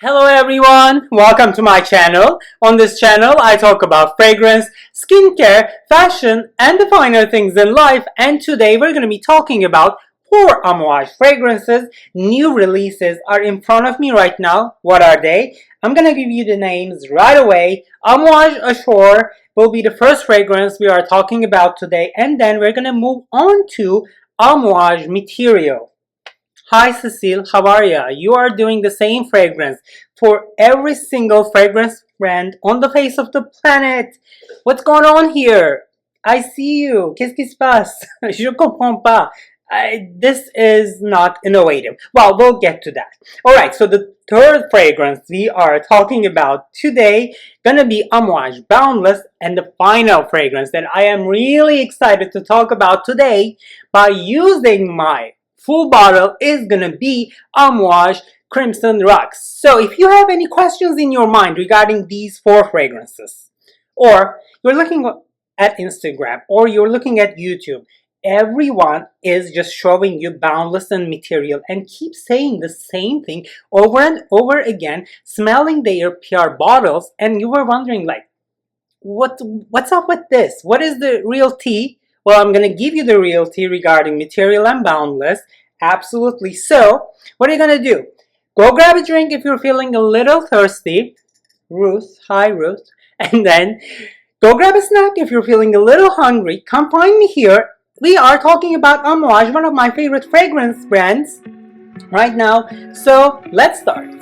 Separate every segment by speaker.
Speaker 1: Hello everyone, welcome to my channel. On this channel, I talk about fragrance, skincare, fashion, and the finer things in life. And today we're going to be talking about 4 Amouage fragrances. New releases are in front of me right now. What are they? I'm going to give you the names right away. Amouage Ashore will be the first fragrance we are talking about today. And then we're going to move on to Amouage Material. Hi Cecile, how are ya? You are doing the same fragrance for every single fragrance brand on the face of the planet. What's going on here? I see you. Qu'est-ce qui se passe? Je comprends pas. This is not innovative. Well, we'll get to that. Alright, so the third fragrance we are talking about today gonna be Amouage Boundless, and the final fragrance that I am really excited to talk about today by using my full bottle is gonna be Amouage Crimson Rocks. So if you have any questions in your mind regarding these 4 fragrances, or you're looking at Instagram, or you're looking at YouTube, everyone is just showing you Boundless and Material and keep saying the same thing over and over again, smelling their PR bottles, and you were wondering like, what's up with this? What is the real tea? Well, I'm going to give you the real tea regarding Material and Boundless. Absolutely. So, what are you going to do? Go grab a drink if you're feeling a little thirsty. Ruth, hi Ruth. And then go grab a snack if you're feeling a little hungry. Come find me here. We are talking about Amouage, one of my favorite fragrance brands right now. So, let's start.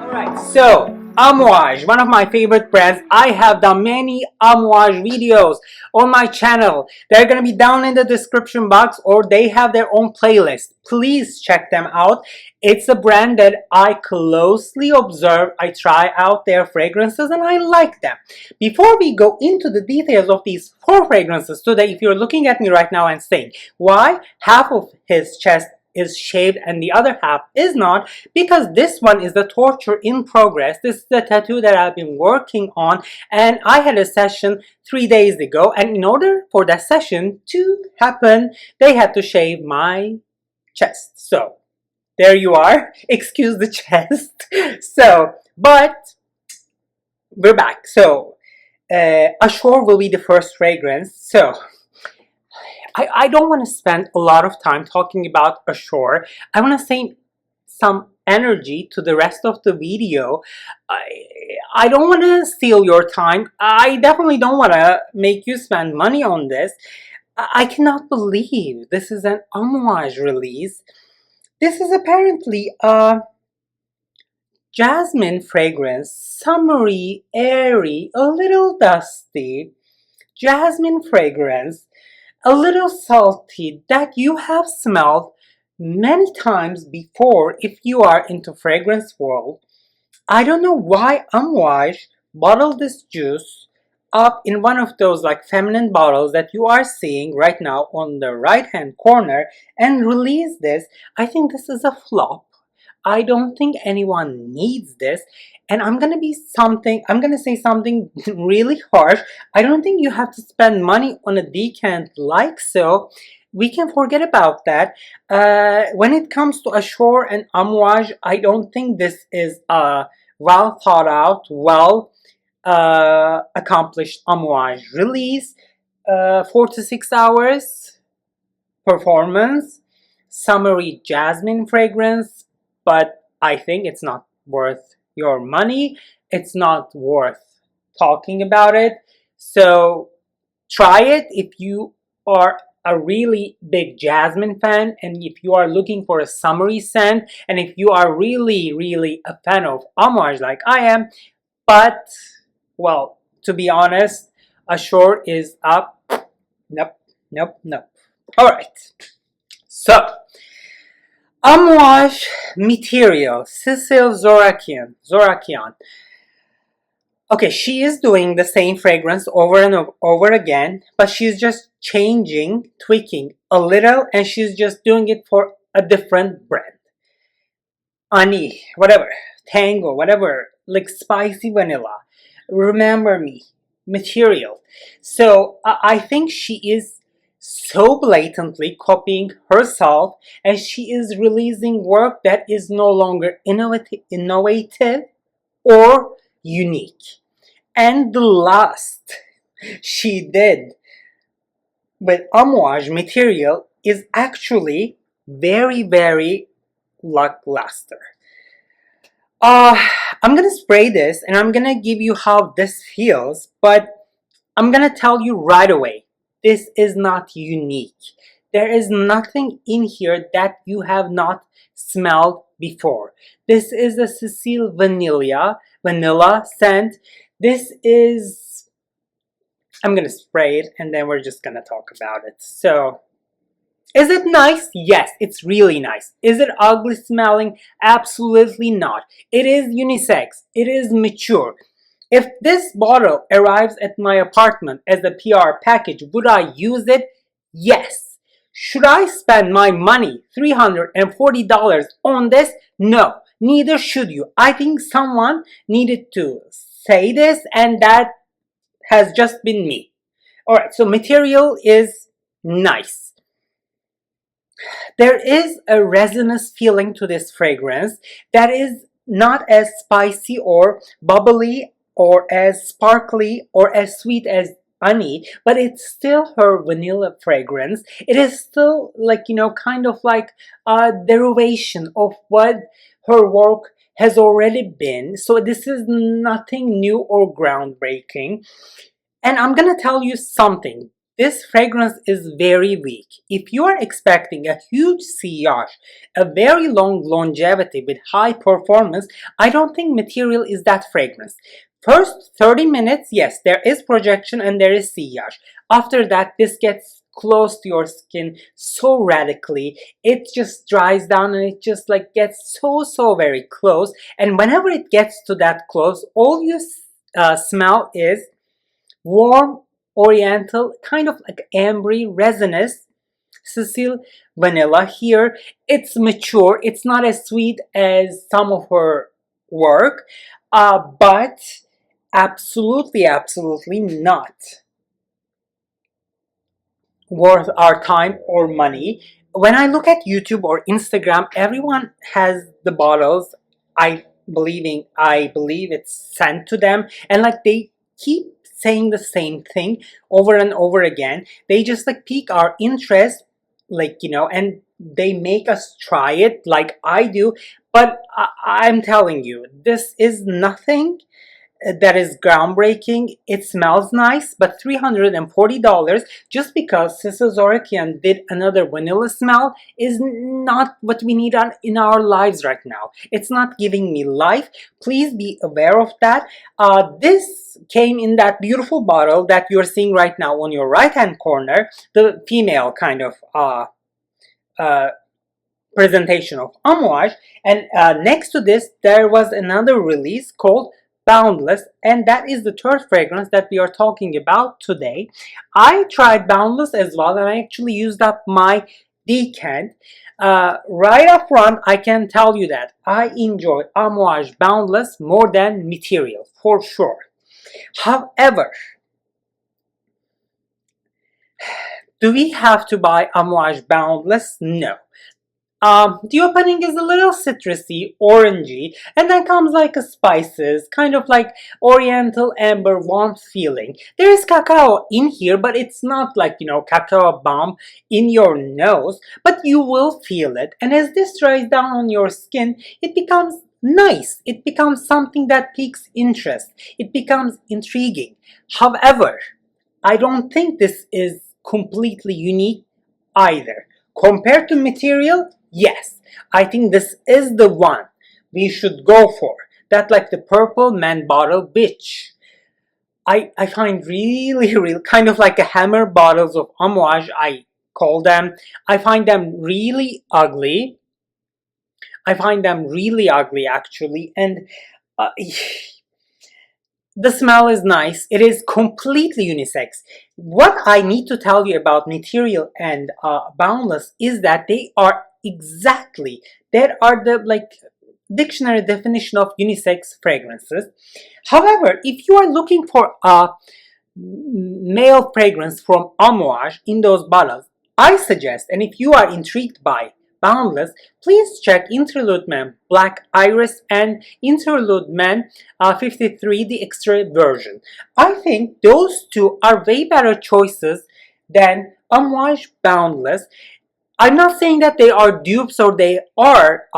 Speaker 1: Alright, so Amouage, one of my favorite brands. I have done many Amouage videos on my channel. They're going to be down in the description box, or they have their own playlist. Please check them out. It's a brand that I closely observe. I try out their fragrances and I like them. Before we go into the details of these 4 fragrances today, if you're looking at me right now and saying, why half of his chest is shaved and the other half is not, because this one is the torture in progress. This is the tattoo that I've been working on, and I had a session 3 days ago, and in order for that session to happen, they had to shave my chest. So there you are. Excuse the chest. So, but we're back. So Ashore will be the first fragrance. So I don't want to spend a lot of time talking about Ashore. I want to save some energy to the rest of the video. I don't want to steal your time. I definitely don't want to make you spend money on this. I cannot believe this is an Amouage release. This is apparently a jasmine fragrance, summery, airy, a little dusty, jasmine fragrance, a little salty, that you have smelled many times before if you are into fragrance world. I don't know why Amouage bottled this juice up in one of those like feminine bottles that you are seeing right now on the right hand corner and release this. I think this is a flop. I don't think anyone needs this. And I'm gonna say something really harsh. I don't think you have to spend money on a decant like so. We can forget about that. When it comes to Ashore and Amouage, I don't think this is a well thought out, well accomplished Amouage release. 4 to 6 hours performance, summery jasmine fragrance, but I think it's not worth your money. It's not worth talking about it. So try it if you are a really big jasmine fan, and if you are looking for a summery scent, and if you are really a fan of Amouage like I am. But well, to be honest, Ashore is up. Nope. Alright, so Amouage Material, Cecile Zorakian. Okay, she is doing the same fragrance over and over again, but she's just changing, tweaking a little, and she's just doing it for a different brand. Ani, whatever, Tango, whatever, like spicy vanilla, Remember Me, Material. So I think she is so blatantly copying herself as she is releasing work that is no longer innovative or unique. And the last she did with Amouage material is actually very, very lackluster. Uh, I'm gonna spray this and I'm gonna give you how this feels, but I'm gonna tell you right away, this is not unique. There is nothing in here that you have not smelled before. This is a Cecile vanilla scent. This is, I'm gonna spray it and then we're just gonna talk about it. So, is it nice? Yes, it's really nice. Is it ugly smelling? Absolutely not. It is unisex. It is mature. If this bottle arrives at my apartment as a PR package, would I use it? Yes. Should I spend my money, $340 on this? No, neither should you. I think someone needed to say this and that has just been me. Alright, so material is nice. There is a resinous feeling to this fragrance that is not as spicy or bubbly or as sparkly or as sweet as honey, but it's still her vanilla fragrance. It is still like, kind of like a derivation of what her work has already been. So this is nothing new or groundbreaking. And I'm gonna tell you something. This fragrance is very weak. If you are expecting a huge sillage, a very long longevity with high performance, I don't think material is that fragrance. First 30 minutes, yes, there is projection and there is sillage. After that, this gets close to your skin so radically. It just dries down and it just like gets so very close. And whenever it gets to that close, all you smell is warm, oriental, kind of like ambery, resinous Cecile vanilla here. It's mature. It's not as sweet as some of her work, but absolutely not worth our time or money. When I look at YouTube or Instagram, everyone has the bottles. I believe it's sent to them, and like they keep saying the same thing over and over again. They just like pique our interest, and they make us try it like I do. But I'm telling you, this is nothing that is groundbreaking. It smells nice, but $340 just because Sister Zorakian did another vanilla smell is not what we need in our lives right now. It's not giving me life. Please be aware of that. This came in that beautiful bottle that you're seeing right now on your right hand corner, the female kind of presentation of Amouage, and next to this there was another release called Boundless, and that is the third fragrance that we are talking about today. I tried Boundless as well, and I actually used up my decant. Right up front, I can tell you that I enjoy Amouage Boundless more than Material, for sure. However, do we have to buy Amouage Boundless? No. The opening is a little citrusy, orangey, and then comes like a spices, kind of like oriental amber warm feeling. There is cacao in here, but it's not like, cacao bomb in your nose, but you will feel it. And as this dries down on your skin, it becomes nice. It becomes something that piques interest. It becomes intriguing. However, I don't think this is completely unique either. Compared to Material, yes, I think this is the one we should go for. That like the purple man bottle bitch. I find really kind of like a hammer bottles of Amouage, I call them. I find them really ugly. Actually, and the smell is nice. It is completely unisex. What I need to tell you about Material and Boundless is that they are the like dictionary definition of unisex fragrances. However, if you are looking for a male fragrance from Amouage in those bottles, I suggest, and if you are intrigued by Boundless, please check Interlude Man Black Iris and Interlude Man 53, the extra version. I think those two are way better choices than Amouage Boundless. I'm not saying that they are dupes or they are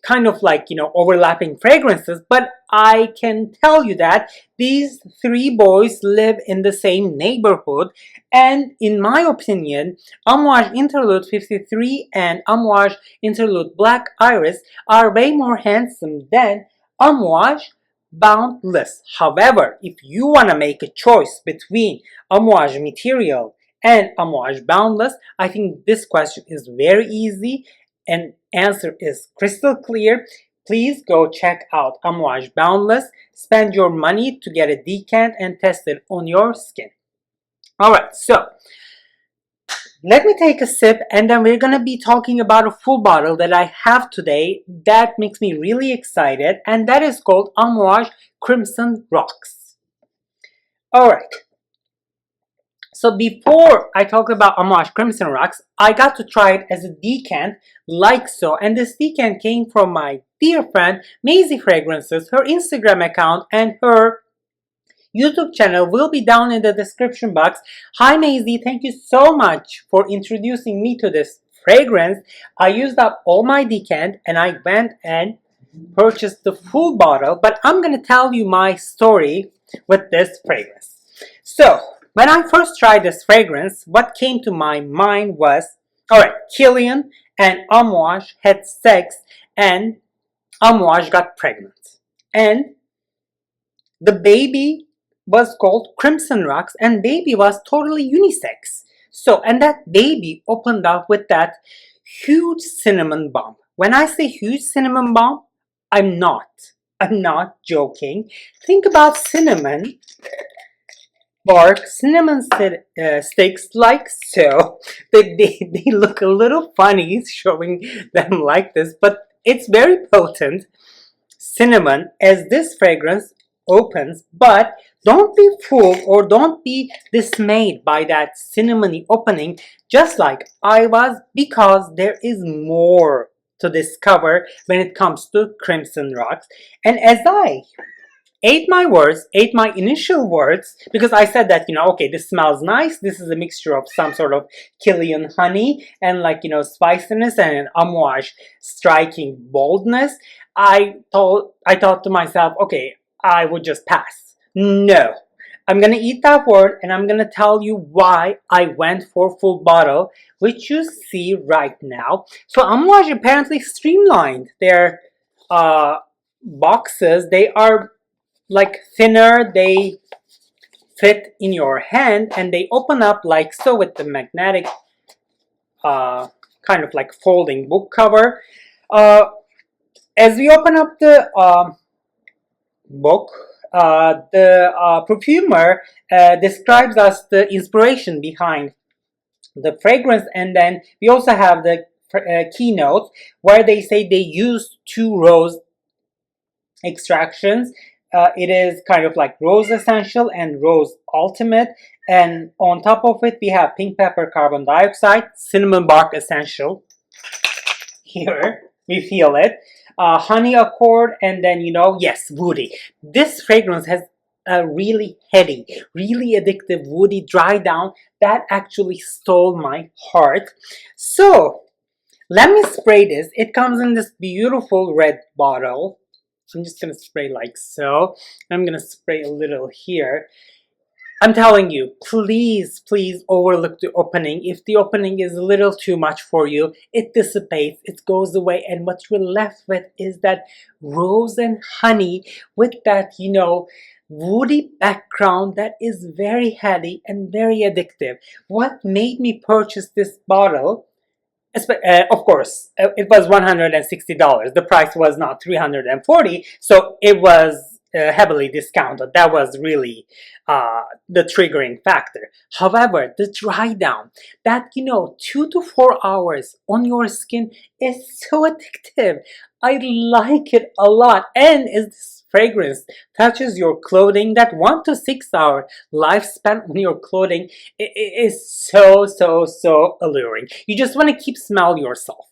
Speaker 1: kind of like, overlapping fragrances, but I can tell you that these three boys live in the same neighborhood, and in my opinion, Amouage Interlude 53 and Amouage Interlude Black Iris are way more handsome than Amouage Boundless. However, if you want to make a choice between Amouage Material and Amouage Boundless, I think this question is very easy and answer is crystal clear. Please go check out Amouage Boundless. Spend your money to get a decant and test it on your skin. Alright, so let me take a sip and then we're going to be talking about a full bottle that I have today that makes me really excited, and that is called Amouage Crimson Rocks. Alright. So before I talk about Amouage Crimson Rocks, I got to try it as a decant, like so. And this decant came from my dear friend, Maisie Fragrances. Her Instagram account and her YouTube channel will be down in the description box. Hi Maisie, thank you so much for introducing me to this fragrance. I used up all my decant and I went and purchased the full bottle. But I'm going to tell you my story with this fragrance. So, when I first tried this fragrance, what came to my mind was, alright, Killian and Amouage had sex and Amouage got pregnant. And the baby was called Crimson Rocks and baby was totally unisex. So, and that baby opened up with that huge cinnamon bomb. When I say huge cinnamon bomb, I'm not joking. Think about cinnamon bark, cinnamon sticks like so. They look a little funny showing them like this, but it's very potent cinnamon as this fragrance opens. But don't be fooled or don't be dismayed by that cinnamony opening just like I was, because there is more to discover when it comes to Crimson Rocks. And as I ate my initial words, because I said that, okay, this smells nice. This is a mixture of some sort of Killian honey and spiciness and an Amouage striking boldness. I thought to myself, okay, I would just pass. No. I'm gonna eat that word and I'm gonna tell you why I went for full bottle, which you see right now. So Amouage apparently streamlined their boxes. They are like thinner, they fit in your hand and they open up like so with the magnetic kind of like folding book cover. As we open up the book, the perfumer describes us the inspiration behind the fragrance, and then we also have the keynotes where they say they use 2 rose extractions. It is kind of like Rose Essential and Rose Ultimate. And on top of it, we have Pink Pepper Carbon Dioxide, Cinnamon Bark Essential. Here, we feel it. Honey Accord, and then, yes, woody. This fragrance has a really heady, really addictive, woody dry down that actually stole my heart. So, let me spray this. It comes in this beautiful red bottle. I'm just going to spray like so. I'm going to spray a little here. I'm telling you, please overlook the opening. If the opening is a little too much for you, it dissipates, it goes away, and what you're left with is that rose and honey with that, woody background that is very heady and very addictive. What made me purchase this bottle? Of course, it was $160. The price was not $340, so it was heavily discounted. That was really the triggering factor. However, the dry down, that 2 to 4 hours on your skin is so addictive. I like it a lot. And is this fragrance touches your clothing, that 1 to 6 hour lifespan on your clothing is so alluring. You just want to keep smell yourself.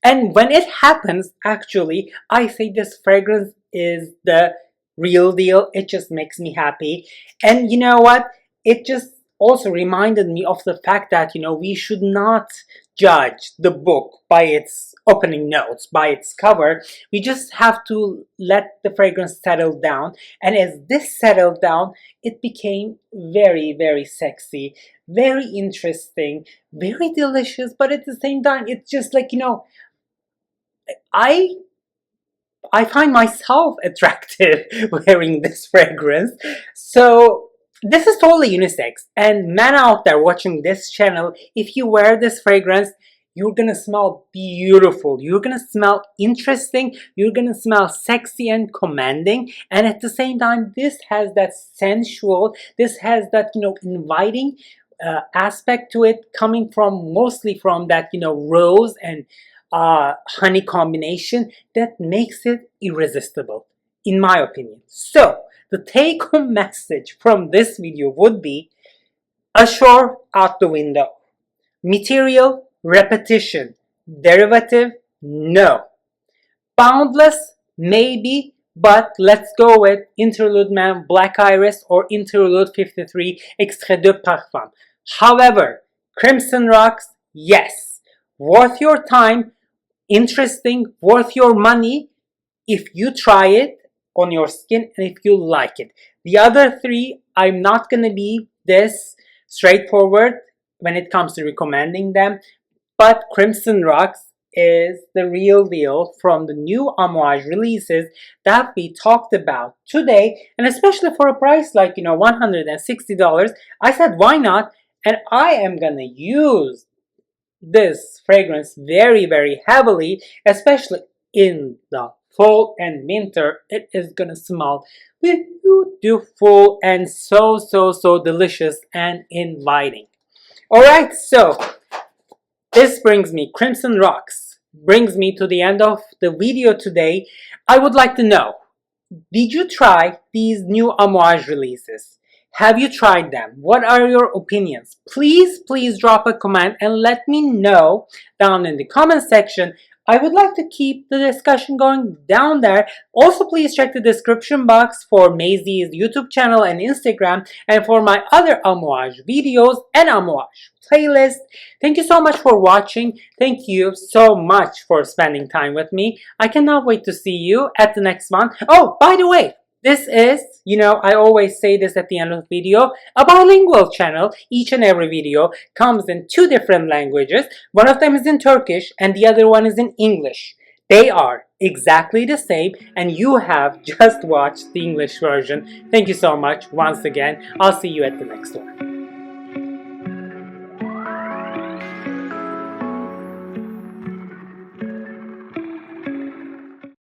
Speaker 1: And when it happens, actually, I say this fragrance is the real deal. It just makes me happy. And you know what? It just also reminded me of the fact that, we should not judge the book by its opening notes, by its cover. We just have to let the fragrance settle down. And as this settled down, it became very sexy, very interesting, very delicious, but at the same time, it's just like, I find myself attractive wearing this fragrance. So this is totally unisex. And men out there watching this channel, if you wear this fragrance, you're gonna smell beautiful. You're gonna smell interesting. You're gonna smell sexy and commanding. And at the same time, this has that sensual, this has that, inviting aspect to it, coming from mostly from that, rose and honey combination that makes it irresistible, in my opinion. So the take-home message from this video would be: Ashore out the window. Material, repetition. Derivative, no. Boundless, maybe, but let's go with Interlude Man Black Iris or Interlude 53 Extrait de Parfum. However, Crimson Rocks, yes. Worth your time, interesting, worth your money if you try it on your skin and if you like it. The other three, I'm not going to be this straightforward when it comes to recommending them, but Crimson Rocks is the real deal from the new Amouage releases that we talked about today, and especially for a price like $160, I said why not, and I am gonna use this fragrance very heavily, especially in the fall and winter. It is gonna smell beautiful and so delicious and inviting. Alright, so this brings me, Crimson Rocks brings me to the end of the video today. I would like to know, did you try these new Amouage releases? Have you tried them? What are your opinions? Please drop a comment and let me know down in the comment section. I would like to keep the discussion going down there. Also, please check the description box for Maisie's YouTube channel and Instagram, and for my other Amouage videos and Amouage playlist. Thank you so much for watching. Thank you so much for spending time with me. I cannot wait to see you at the next one. Oh, by the way, this is, I always say this at the end of the video, a bilingual channel. Each and every video comes in 2 different languages. One of them is in Turkish and the other one is in English. They are exactly the same and you have just watched the English version. Thank you so much once again. I'll see you at the next one.